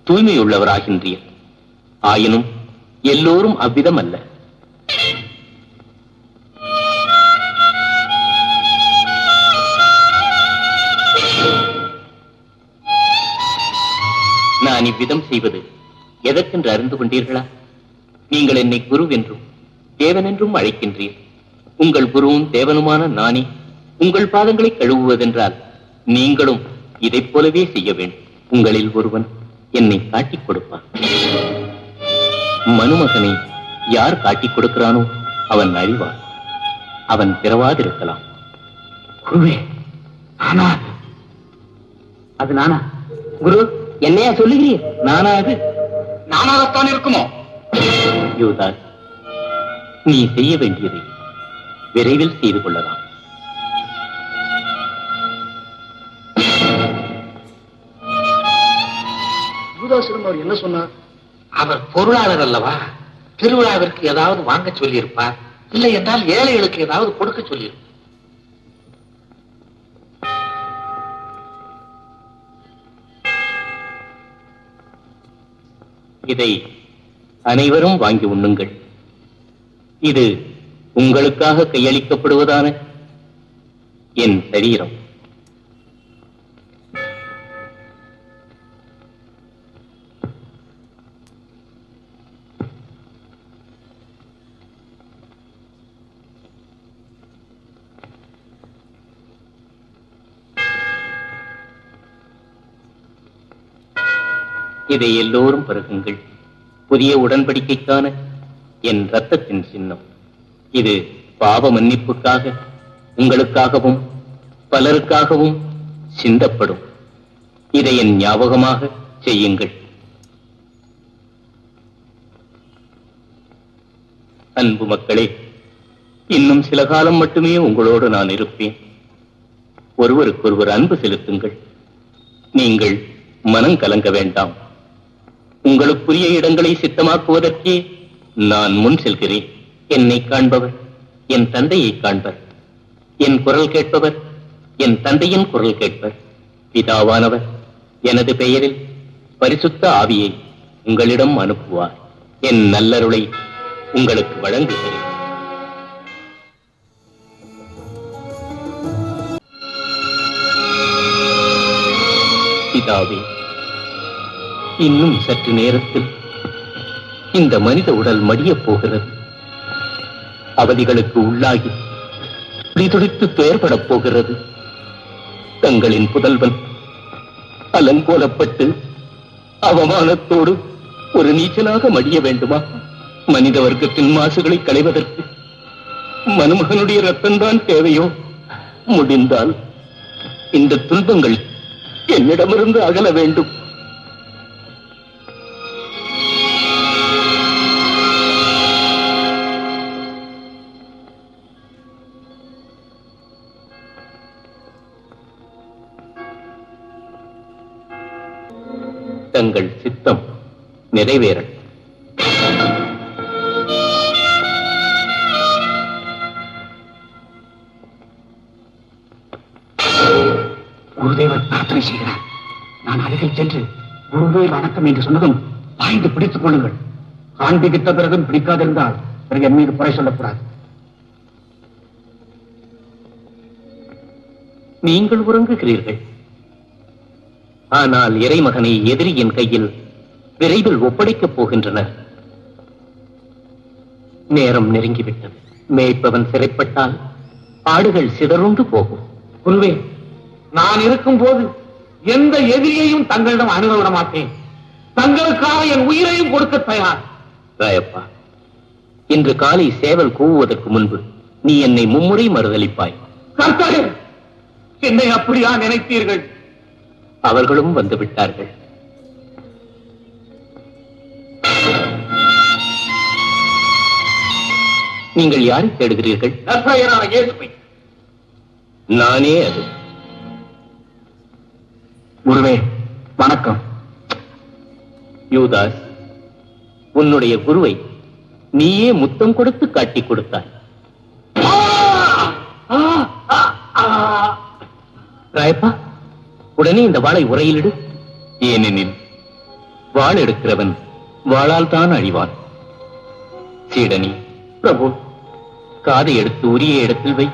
தூய்மையுள்ளவராகின்றீர். ஆயினும் எல்லோரும் அவ்விதம் அல்ல. நான் இவ்விதம் செய்வது எதற்கென்று அறிந்து கொண்டீர்களா? நீங்கள் என்னை குரு என்றும் தேவன் என்றும் அழைக்கின்றீர். உங்கள் குருவும் தேவனுமான நானே உங்கள் பாதங்களை கழுவுவதென்றால் நீங்களும் இதைப் போலவே செய்ய வேண்டும். உங்களில் ஒருவன் என்னை காட்டிக் கொடுப்பான். மனுமகனை யார் காட்டிக் கொடுக்கிறானோ அவன் அழிவான். அவன் பிறவாதிருக்கலாம். குருவே, அது நானா? குரு, என்னையா சொல்லுகிறீர்? நானா? அது நானாகத்தான் இருக்குமோ? யூதாஸ், நீ செய்ய வேண்டியதை விரைவில் செய்து கொள்ளலாம். யூதாசிடம் அவர் என்ன சொன்னார்? அவர் பொருளாளர் அல்லவா? திருவிழாவிற்கு ஏதாவது வாங்க சொல்லியிருப்பார். இல்லை என்றால் ஏழைகளுக்கு ஏதாவது கொடுக்க சொல்லியிருப்பார். இதை அனைவரும் வாங்கி உண்ணுங்கள். இது உங்களுக்காக கையளிக்கப்படுவதான என் சரீரம். இதை எல்லோரும் பருகுங்கள். புதிய உடன்படிக்கைக்கான என் இரத்தத்தின் சின்னம். இது பாவ மன்னிப்புக்காக உங்களுக்காகவும் பலருக்காகவும் சிந்தப்படும். இதை என் ஞாபகமாக செய்யுங்கள். அன்பு மக்களே, இன்னும் சில காலம் மட்டுமே உங்களோடு நான் இருப்பேன். ஒருவருக்கொருவர் அன்பு செலுத்துங்கள். நீங்கள் மனம் கலங்க வேண்டாம். உங்களுக்குரிய இடங்களை சித்தமாக்குவதற்கே நான் முன் செல்கிறேன். என்னை காண்பவர் என் தந்தையை காண்பர். என் குரல் கேட்பவர் என் தந்தையின் குரல் கேட்பர். பிதாவானவர் எனது பெயரில் பரிசுத்த ஆவியை உங்களிடம் அனுப்புவார். என் நல்லருளை உங்களுக்கு வழங்குகிறேன். பிதாவே, இன்னும் சற்று நேரத்தில் இந்த மனித உடல் மடியப் போகிறது. அவதிகளுக்கு உள்ளாகி துடிதுடித்து துயர்படப் போகிறது. தங்களின் புதல்வன் அலங்கோலப்பட்டு அவமானத்தோடு ஒரு நீச்சலாக மடிய வேண்டுமா? மனித வர்க்கத்தின் மாசுகளை களைவதற்கு மனுமகனுடைய ரத்தம்தான் தேவையோ? முடிந்தால் இந்த துன்பங்கள் என்னிடமிருந்து அகல வேண்டும். தங்கள் சித்தம் நிறைவேறட்டும். குருதேவர் பிரார்த்தனை செய்கிறார். நான் அருகில் சென்று குருவே வணக்கம் என்று சொன்னதும் பாய்ந்து பிடித்துக் கொள்ளுங்கள். காண்பித்த பிறகும் பிடிக்காதிருந்தால் பிறகு என் மீது குறை சொல்லக்கூடாது. நீங்கள் உறங்குகிறீர்கள். ஆனால் இறைமகனை எதிரியின் கையில் விரைவில் ஒப்படைக்கப் போகின்றனர். நேரம் நெருங்கிவிட்டது. மேய்ப்பவன் சிறைப்பட்டால் ஆடுகள் சிதறுண்டு போகும். குருவே, நான் இருக்கும் போது எந்த எதிரியையும் தங்களிடம் அணுக விட மாட்டேன். தங்களுக்காக என் உயிரையும் கொடுக்க தயார். ராயப்பா, இன்று காலை சேவல் கூவுவதற்கு முன்பு நீ என்னை மும்முறை மறுதளிப்பாய். கர்த்தரே, என்னை அப்படியா நினைத்தீர்கள்? அவர்களும் வந்து விட்டார்கள். நீங்கள் யாரை தேடுகிறீர்கள்? நசரேயனான இயேசுவை. நானே அது. குருவே, வணக்கம். யூதாஸ், உன்னுடைய குருவை நீயே முத்தம் கொடுத்து காட்டி கொடுத்தாய். ராயப்பா, உடனே இந்த வாளை உரையிலிடு. ஏனெனில் வாள் எடுக்கிறவன் வாளால் தான் அழிவான். சீடனி, பிரபு, காதை எடுத்து உரிய இடத்தில் வை.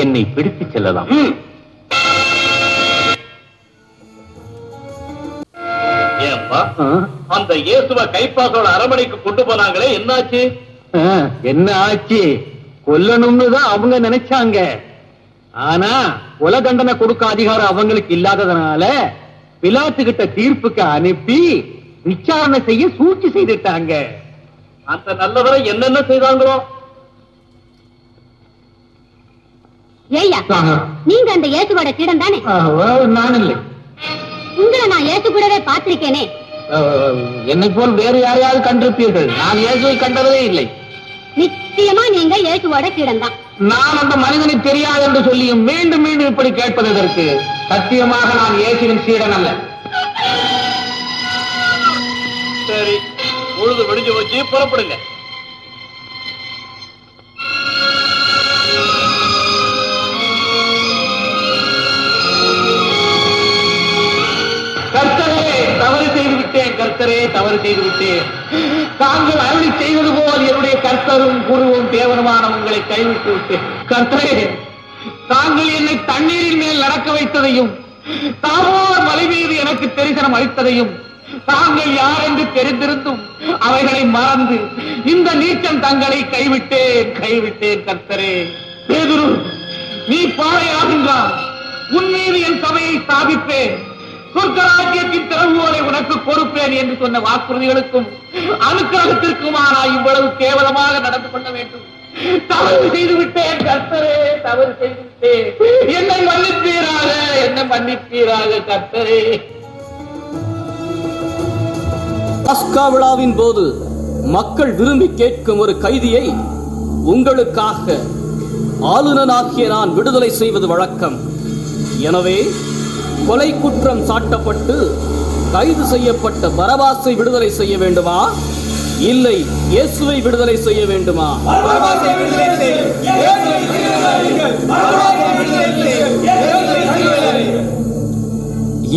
என்னை பிடித்துச் செல்லலாம். ஏன்பா, அந்த இயேசுவ கைப்பாசோட அரமனைக்கு கொண்டு போனாங்களே, என்னாச்சு? என்ன ஆச்சு? கொல்லணும்னு தான் அவங்க நினைச்சாங்க. ஆனா கொலை தண்டனை கொடுக்க அதிகாரம் அவங்களுக்கு இல்லாததுனால பிலாத்து கிட்ட தீர்ப்புக்கு அனுப்பி விசாரணை செய்ய சூழ்ச்சி செய்துட்டாங்க. அந்த நல்லவரை என்னென்ன செய்தாங்களோ? ஏய்யா, நீங்க அந்த இயேசுவோட சீடன் தானே? நான் இல்லை. உங்களை நான் இயேசு கூடவே பார்த்திருக்கேனே. என்னை போல் வேறு யாரையாவது கண்டிருப்பீர்கள். நான் இயேசுவை கண்டதே இல்லை. நிச்சயமா நீங்க இயேசுவோட சீடன் தான். நான் அந்த மனிதனை தெரியாது என்று சொல்லியும் மீண்டும் மீண்டும் இப்படி கேட்பதற்கு சத்தியமாக நான் இயேசுவின் சீடன் அல்ல. சரி, பொழுது விடிஞ்சு வச்சு புறப்படுங்க. கர்த்தரே, தவறு செய்து விட்டேன். கர்த்தரே, தவறு செய்து விட்டேன். தாங்கள் அருளி செய்வது போல் என்னுடைய கர்த்தரும் குருவும் தேவனுமான உங்களை கைவிட்டு விட்டேன். கர்த்தரே, தாங்கள் என்னை தண்ணீரின் மேல் நடக்க வைத்ததையும் தாமோர் மலை மீது எனக்கு தரிசனம் அளித்ததையும் தாங்கள் யார் என்று தெரிந்திருந்தும் அவைகளை மறந்து இந்த நீச்சம் தங்களை கைவிட்டேன். கர்த்தரே, பேதுரு, நீ பாறையாகின்றான். உன் மீது என் சபையை ஸ்தாபிப்பேன். சொர்க்கராஜ்யத்தின் திறவுகோலை உனக்கு கொடுப்பேன் என்று சொன்ன வாக்குறுதிகளுக்கும் அனுக்கிரகத்திற்குமானா இவ்வளவு கேவலமாக நடந்து கொள்ள வேண்டும்? தவறு செய்து விட்டேன். கர்த்தரே, தவறு செய்து விட்டேன். என்னை மன்னிப்பீராக கர்த்தரே. பாஸ்கா விழாவின் போது மக்கள் விரும்பி கேட்கும் ஒரு கைதியை உங்களுக்காக ஆளுநனாகிய நான் விடுதலை செய்வது வழக்கம். எனவே கொலை குற்றம் சாட்டப்பட்டு கைது செய்யப்பட்ட பரபாசை விடுதலை செய்ய வேண்டுமா, இல்லை இயேசுவை விடுதலை செய்ய வேண்டுமா?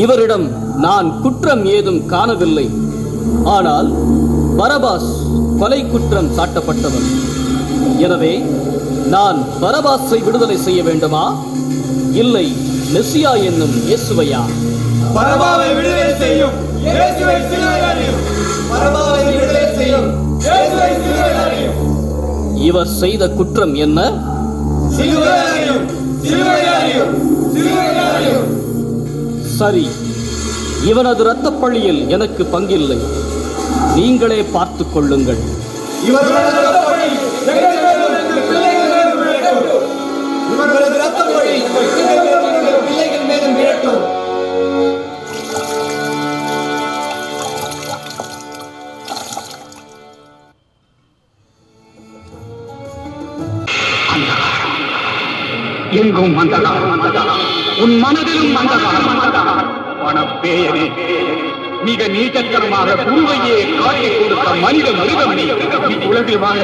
இவரிடம் நான் குற்றம் ஏதும் காணவில்லை. ஆனால் பரபாஸ் கொலை குற்றம் சாட்டப்பட்டவர். எனவே நான் பரபாசை விடுதலை செய்ய வேண்டுமா, இல்லை மெசியா என்னும் இயேசுவையா? பரபாவை விடுதலை செய்யும், இயேசுவை சிலுவையில் அறையும். பரபாவை விடுதலை செய்யும், இயேசுவை சிலுவையில் அறையும். இவர் செய்த குற்றம் என்ன? சிலுவையில் அறையும், சிலுவையில் அறையும், சிலுவையில் அறையும். சரி, இவனது இரத்தப் பழியில் எனக்கு பங்கில்லை. நீங்களே பார்த்துக் கொள்ளுங்கள். இவர்களது இரத்தப்பழி எங்கள் மேலும் எங்கள் பிள்ளைகள் மேலும் விழட்டும். இவர்களது இரத்தப்பழி எங்கள் மேலும் எங்கள் பிள்ளைகள் மேலும் விழட்டும். எங்கும் அந்தகாரம், உன் மனதிலும் அந்தகாரம். பணப்பேயனே, மிக நீச்சத்தனமாக குருவையே காட்டிக் கொடுத்த மனித மிருகம் நீ. உலகில் வாழ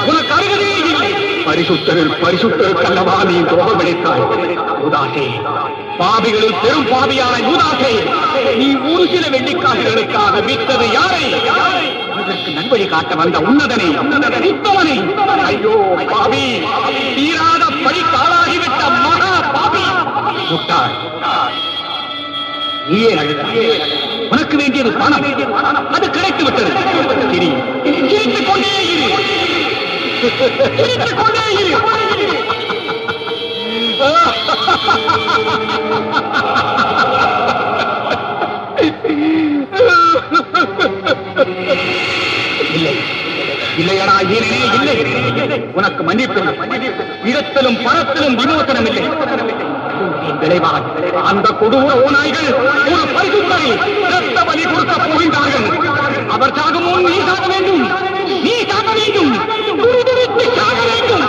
உனக்கு அருகதே இல்லை. பரிசுத்தரில் பரிசுத்தருக்கல்லவா நீ துரோகமளித்தாய். யூதாசே, பாவிகளில் பெரும் பாவியான யூதாசே, நீ ஒரு சில வெள்ளிக்காசுகளுக்காக விற்றது யாரை? அதற்கு நன்வழி காட்ட வந்த உன்னதனை, உத்தமனை. ஐயோ பாவி, தீராத பழிக்காலாகிவிட்ட மகா பாவி. முட்டாள், நீயே அழுதாய். உனக்கு வேண்டியது பணம், அது கிடைத்து விட்டது. சிரித்துக் கொண்டே இரு, சிரித்துக் கொண்டே இரு. இல்லை, இல்லையடா, ஏனே இல்லை. உனக்கு மன்னிப்பு, இடத்திலும் பணத்திலும் விமோசனம் இல்லை. விளைவாக அந்த கொடூர ஓநாய்கள் ஒரு பரிசுத்தரை இரத்த பலி கொடுக்க போகின்றார்கள். அவர் சாகும் முன் நீ சாக வேண்டும், நீ சாக வேண்டும், துடிதுடித்து சாக வேண்டும்.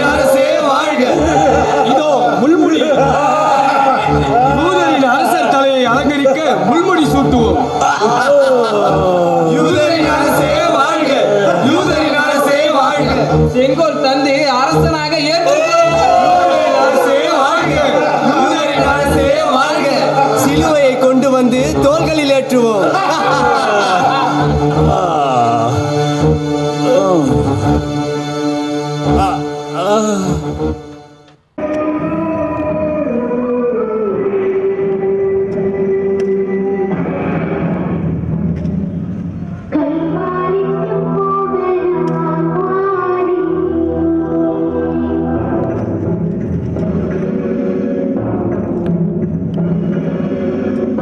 அரசே வாழ்க. இதோ முள்முடி. யூதரின் அரசர் தலையை அலங்கரிக்க முள்முடி சூட்டுவோம். யூதரின் அரசே வாழ்க. யூதரின் அரசே வாழ்க. செங்கோல் தந்து அரசனாக அரசே வாழ்க. யூதரின் அரசே வாழ்க. சிலுவையை கொண்டு வந்து தோள்களில் ஏற்றுவோம்.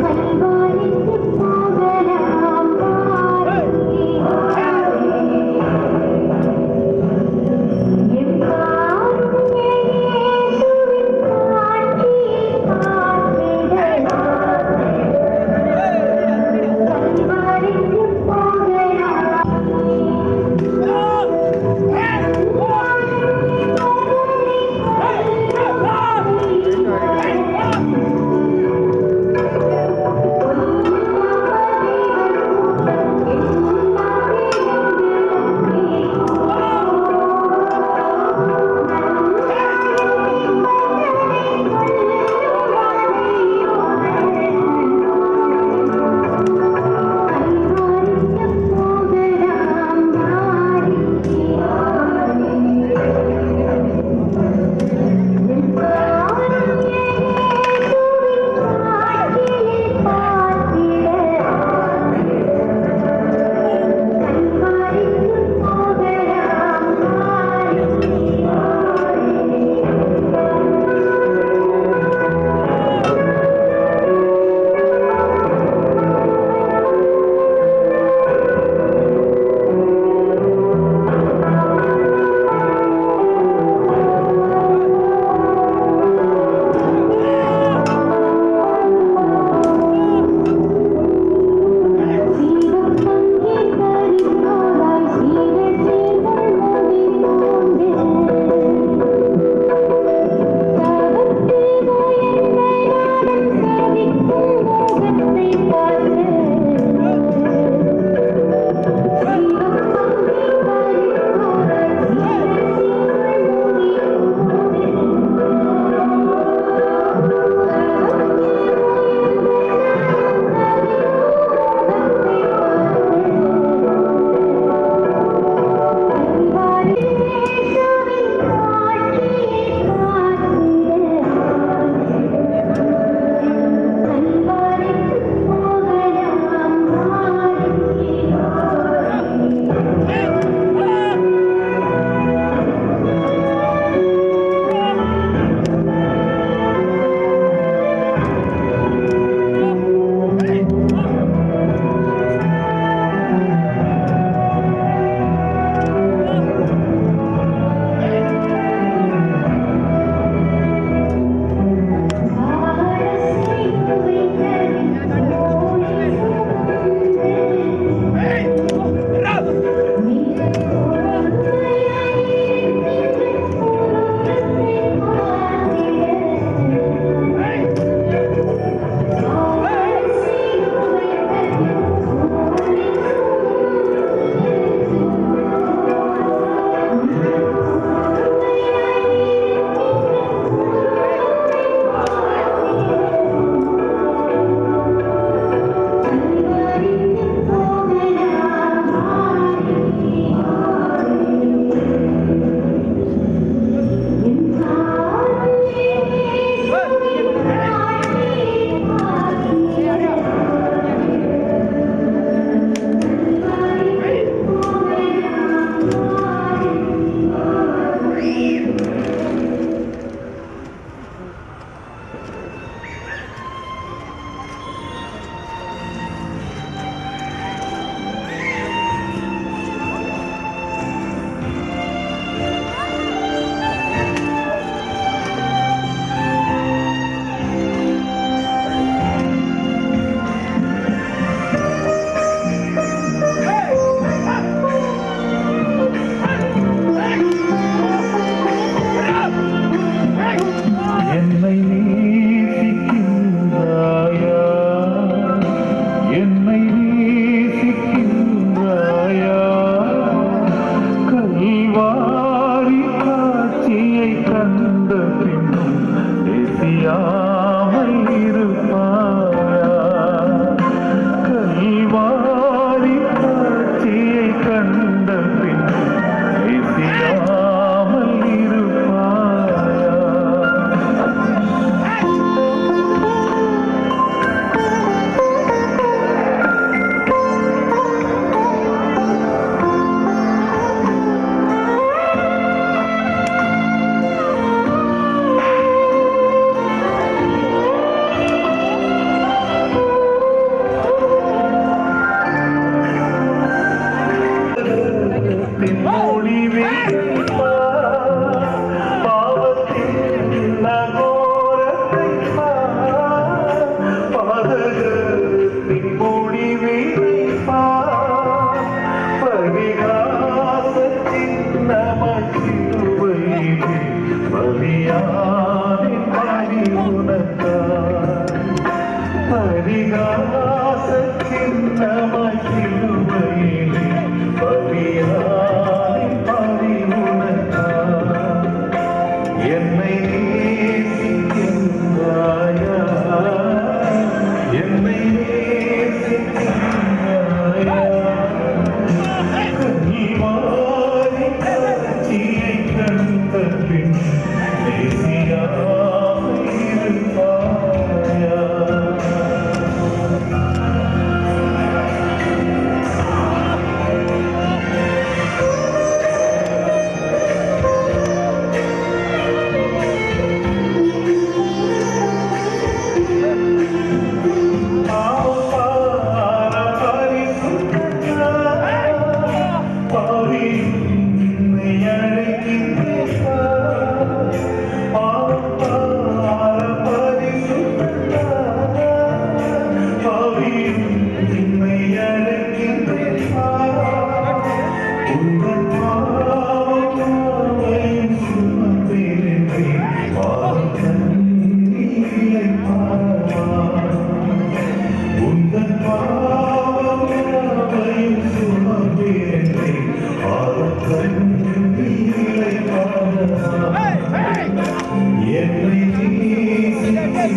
கல்வாரிக்கு போகலாம்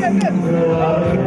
Wow.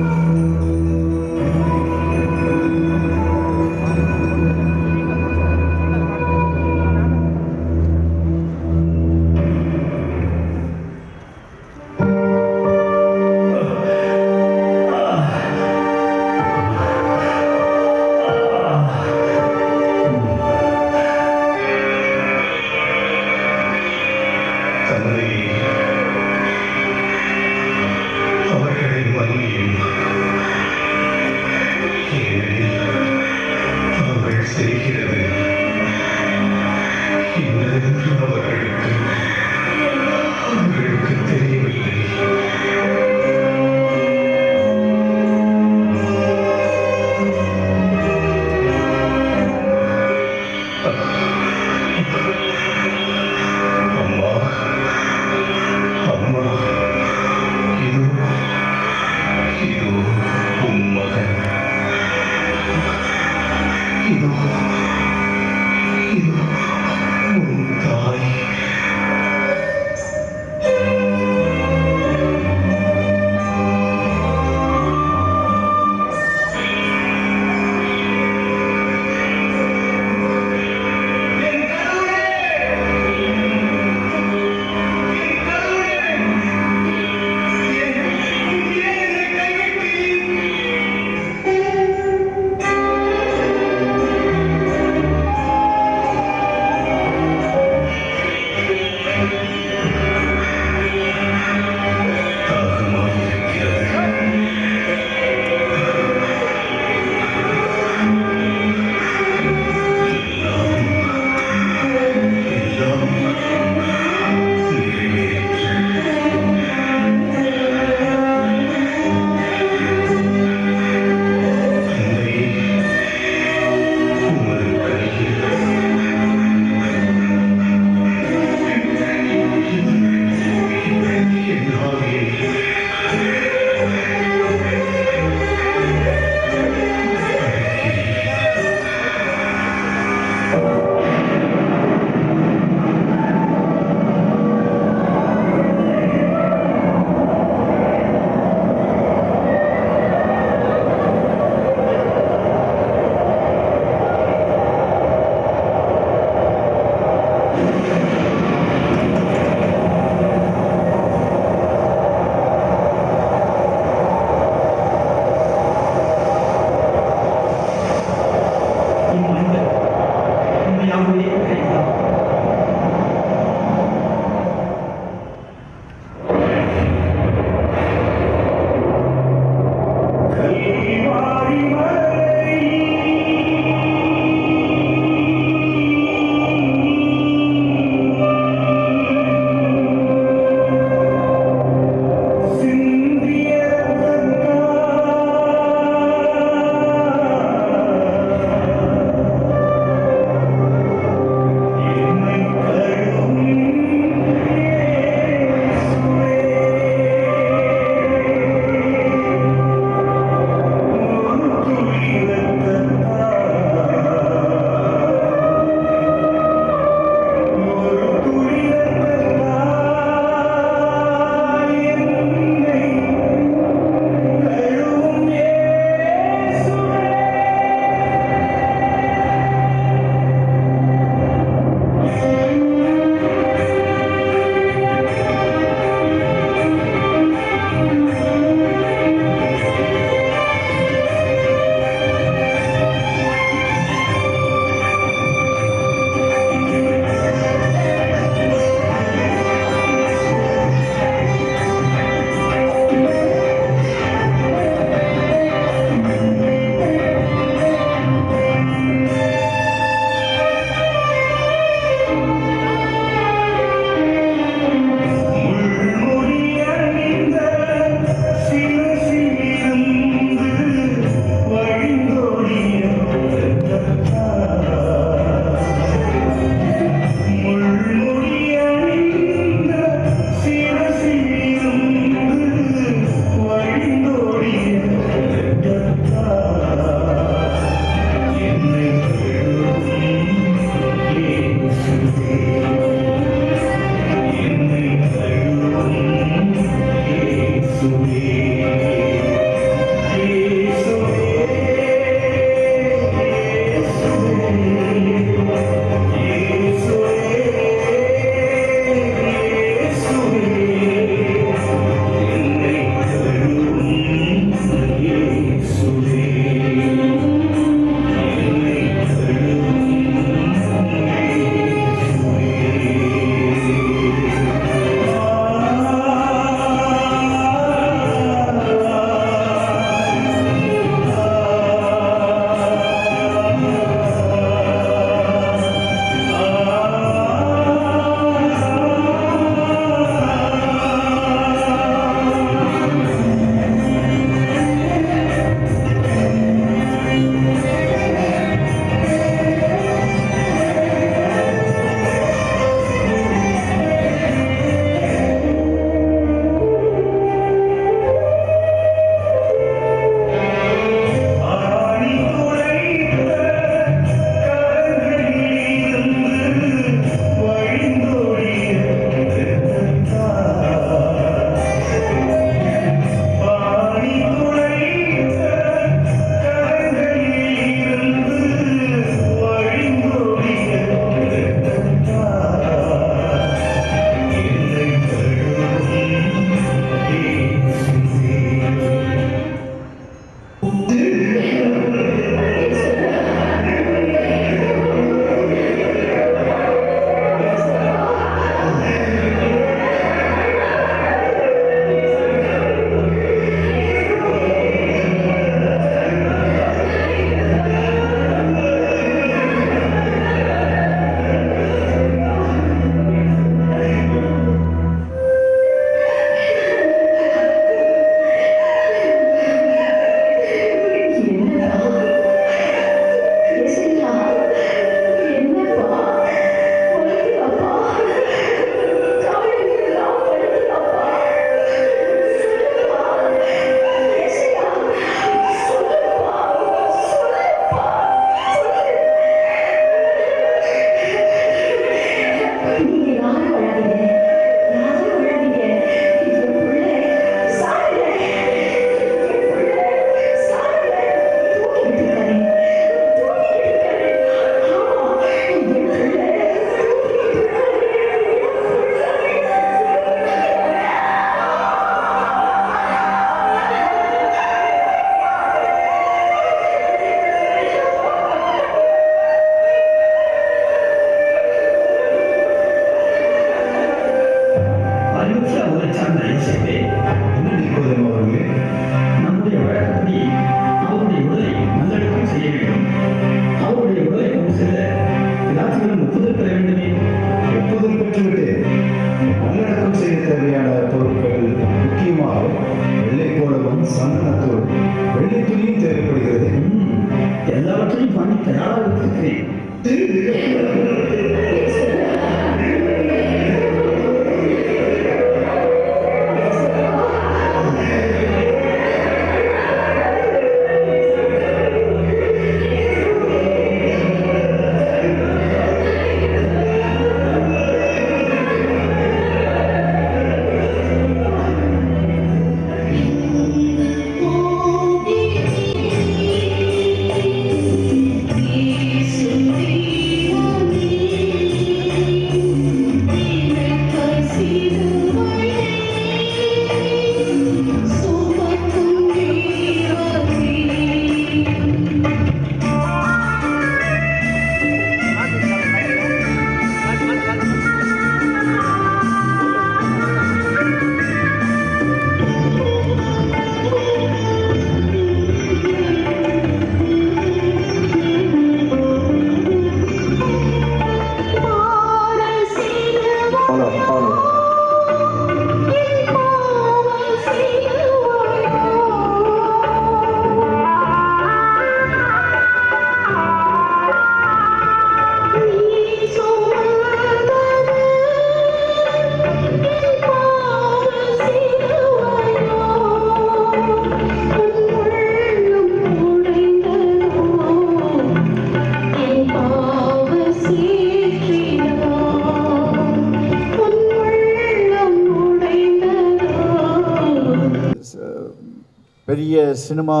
பெரிய சினிமா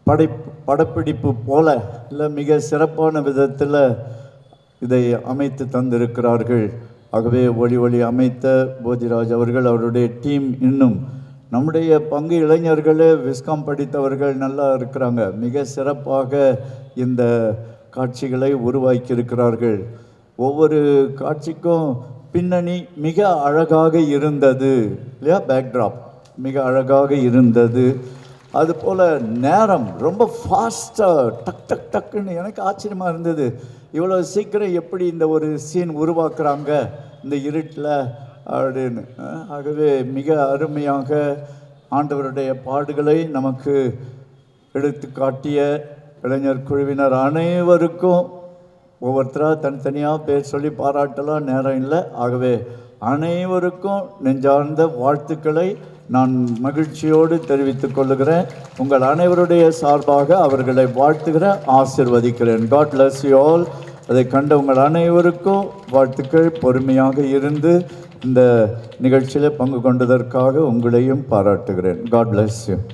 படப்பிடிப்பு போல இல்லை, மிக சிறப்பான விதத்தில் இதை அமைத்து தந்திருக்கிறார்கள். ஆகவே ஒளி அமைத்த போதிராஜ் அவர்கள், அவருடைய டீம், இன்னும் நம்முடைய பங்கு இளைஞர்களே விஸ்காம் படித்தவர்கள் நல்லா இருக்கிறாங்க. மிக சிறப்பாக இந்த காட்சிகளை உருவாக்கியிருக்கிறார்கள். ஒவ்வொரு காட்சிக்கும் பின்னணி மிக அழகாக இருந்தது இல்லையா, பேக்ட்ராப் மிக அழகாக இருந்தது. அதுபோல் நேரம் ரொம்ப ஃபாஸ்ட்டாக டக் டக் டக்குன்னு எனக்கு ஆச்சரியமாக இருந்தது. இவ்வளோ சீக்கிரம் எப்படி இந்த ஒரு சீன் உருவாக்குறாங்க இந்த இருட்டில் அப்படின்னு. ஆகவே மிக அருமையாக ஆண்டவருடைய பாடுகளை நமக்கு எடுத்து காட்டிய இளைஞர் குழுவினர் அனைவருக்கும் ஒவ்வொருத்தராக தனித்தனியாக பேர் சொல்லி பாராட்டலாம், நேரம் இல்லை. ஆகவே அனைவருக்கும் நெஞ்சார்ந்த வாழ்த்துக்களை நான் மகிழ்ச்சியோடு தெரிவித்துக் கொள்ளுகிறேன். உங்கள் அனைவருடைய சார்பாக அவர்களை வாழ்த்துகிறேன், ஆசிர்வதிக்கிறேன். God bless you all. அதை கண்ட உங்கள் அனைவருக்கும் வாழ்த்துக்கள். பொறுமையாக இருந்து இந்த நிகழ்ச்சியில் பங்கு கொண்டதற்காக உங்களையும் பாராட்டுகிறேன். God bless you.